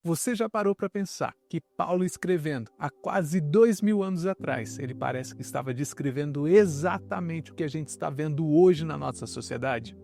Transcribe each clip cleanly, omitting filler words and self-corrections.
Você já parou para pensar que Paulo escrevendo há quase 2000 anos atrás, ele parece que estava descrevendo exatamente o que a gente está vendo hoje na nossa sociedade?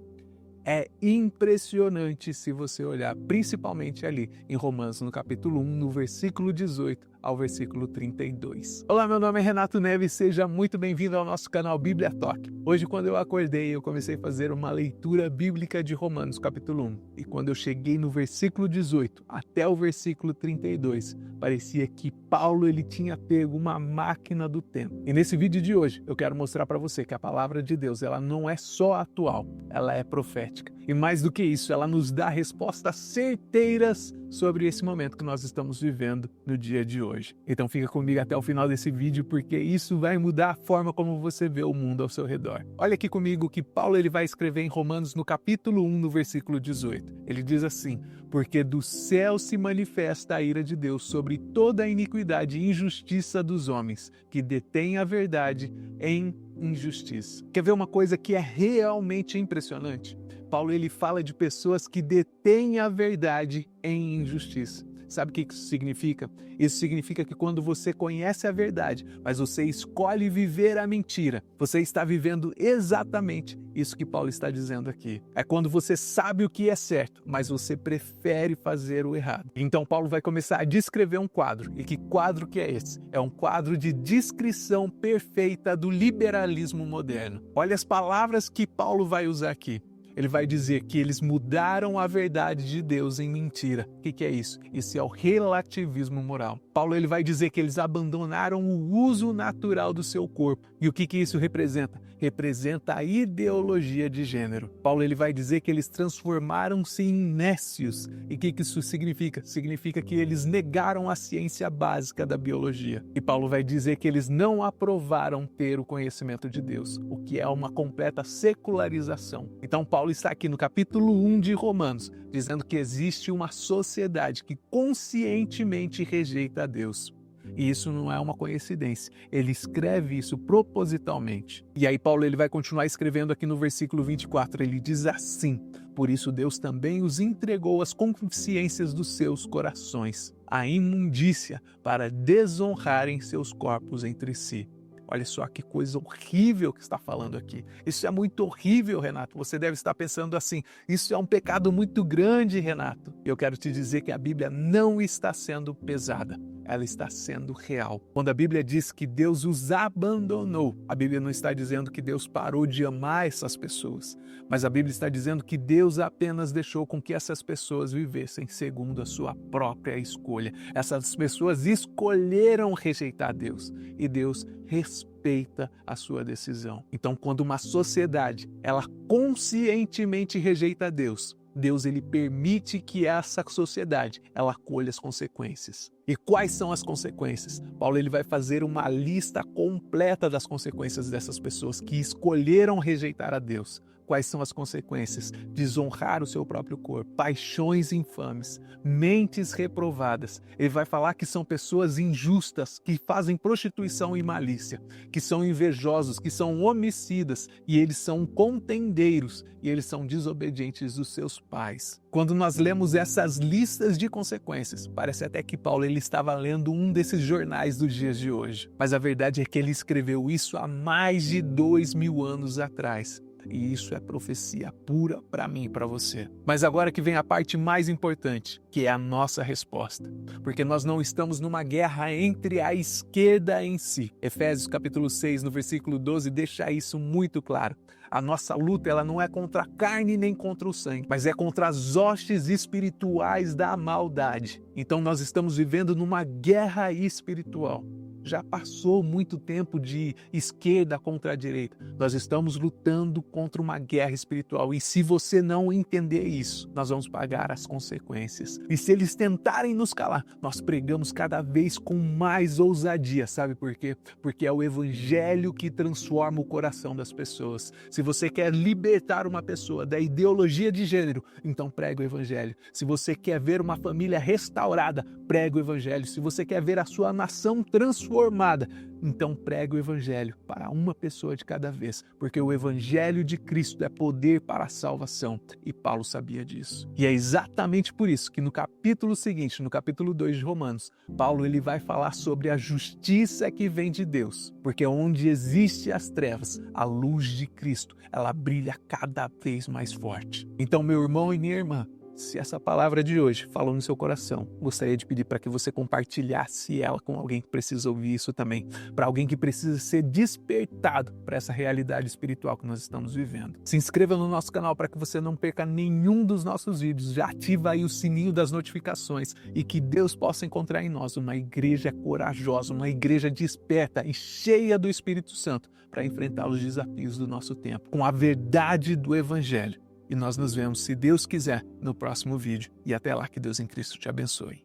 É impressionante se você olhar principalmente ali em Romanos, no capítulo 1, no versículo 18 ao versículo 32. Olá, meu nome é Renato Neves, seja muito bem-vindo ao nosso canal Bíblia Talk. Hoje, quando eu acordei, eu comecei a fazer uma leitura bíblica de Romanos, capítulo 1. E quando eu cheguei no versículo 18 até o versículo 32, parecia que Paulo ele tinha pego uma máquina do tempo. E nesse vídeo de hoje, eu quero mostrar para você que a palavra de Deus, ela não é só atual, ela é profética. E mais do que isso, ela nos dá respostas certeiras sobre esse momento que nós estamos vivendo no dia de hoje. Então fica comigo até o final desse vídeo, porque isso vai mudar a forma como você vê o mundo ao seu redor. Olha aqui comigo o que Paulo ele vai escrever em Romanos no capítulo 1, no versículo 18. Ele diz assim: porque do céu se manifesta a ira de Deus sobre toda a iniquidade e injustiça dos homens, que detêm a verdade em injustiça. Quer ver uma coisa que é realmente impressionante? Paulo ele fala de pessoas que detêm a verdade em injustiça. Sabe o que isso significa? Isso significa que quando você conhece a verdade, mas você escolhe viver a mentira, você está vivendo exatamente isso que Paulo está dizendo aqui. É quando você sabe o que é certo, mas você prefere fazer o errado. Então Paulo vai começar a descrever um quadro. E que quadro que é esse? É um quadro de descrição perfeita do liberalismo moderno. Olha as palavras que Paulo vai usar aqui. Ele vai dizer que eles mudaram a verdade de Deus em mentira. O que é isso? Isso é o relativismo moral. Paulo ele vai dizer que eles abandonaram o uso natural do seu corpo. E o que isso representa? Representa a ideologia de gênero. Paulo ele vai dizer que eles transformaram-se em nécios. E o que isso significa? Significa que eles negaram a ciência básica da biologia. E Paulo vai dizer que eles não aprovaram ter o conhecimento de Deus, o que é uma completa secularização. Então Paulo está aqui no capítulo 1 de Romanos, dizendo que existe uma sociedade que conscientemente rejeita a Deus. E isso não é uma coincidência. Ele escreve isso propositalmente. E aí Paulo ele vai continuar escrevendo aqui no versículo 24. Ele diz assim: por isso Deus também os entregou às consciências dos seus corações, à imundícia, para desonrarem seus corpos entre si. Olha só que coisa horrível que está falando aqui. Isso é muito horrível, Renato. Você deve estar pensando assim: isso é um pecado muito grande, Renato. Eu quero te dizer que a Bíblia não está sendo pesada. Ela está sendo real. Quando a Bíblia diz que Deus os abandonou, a Bíblia não está dizendo que Deus parou de amar essas pessoas, mas a Bíblia está dizendo que Deus apenas deixou com que essas pessoas vivessem segundo a sua própria escolha. Essas pessoas escolheram rejeitar Deus e Deus respeita a sua decisão. Então, quando uma sociedade ela conscientemente rejeita Deus, Deus ele permite que essa sociedade ela colha as consequências. E quais são as consequências? Paulo ele vai fazer uma lista completa das consequências dessas pessoas que escolheram rejeitar a Deus. Quais são as consequências? Desonrar o seu próprio corpo, paixões infames, mentes reprovadas. Ele vai falar que são pessoas injustas, que fazem prostituição e malícia, que são invejosos, que são homicidas, e eles são contendeiros, e eles são desobedientes dos seus pais. Quando nós lemos essas listas de consequências, parece até que Paulo ele estava lendo um desses jornais dos dias de hoje. Mas a verdade é que ele escreveu isso há mais de 2000 anos atrás. E isso é profecia pura para mim e para você. Mas agora que vem a parte mais importante, que é a nossa resposta. Porque nós não estamos numa guerra entre a esquerda em si. Efésios capítulo 6, no versículo 12, deixa isso muito claro. A nossa luta ela não é contra a carne nem contra o sangue, mas é contra as hostes espirituais da maldade. Então nós estamos vivendo numa guerra espiritual. Já passou muito tempo de esquerda contra a direita. Nós estamos lutando contra uma guerra espiritual. E se você não entender isso, nós vamos pagar as consequências. E se eles tentarem nos calar, nós pregamos cada vez com mais ousadia. Sabe por quê? Porque é o evangelho que transforma o coração das pessoas. Se você quer libertar uma pessoa da ideologia de gênero, então prega o evangelho. Se você quer ver uma família restaurada, prega o evangelho. Se você quer ver a sua nação transformada, transformada. Então pregue o evangelho para uma pessoa de cada vez, porque o evangelho de Cristo é poder para a salvação, e Paulo sabia disso. E é exatamente por isso que no capítulo seguinte, no capítulo 2 de Romanos, Paulo ele vai falar sobre a justiça que vem de Deus, porque onde existe as trevas, a luz de Cristo, ela brilha cada vez mais forte. Então, meu irmão e minha irmã, se essa palavra de hoje falou no seu coração, gostaria de pedir para que você compartilhasse ela com alguém que precisa ouvir isso também, para alguém que precisa ser despertado para essa realidade espiritual que nós estamos vivendo. Se inscreva no nosso canal para que você não perca nenhum dos nossos vídeos, já ativa aí o sininho das notificações e que Deus possa encontrar em nós uma igreja corajosa, uma igreja desperta e cheia do Espírito Santo para enfrentar os desafios do nosso tempo, com a verdade do Evangelho. E nós nos vemos, se Deus quiser, no próximo vídeo. E até lá, que Deus em Cristo te abençoe.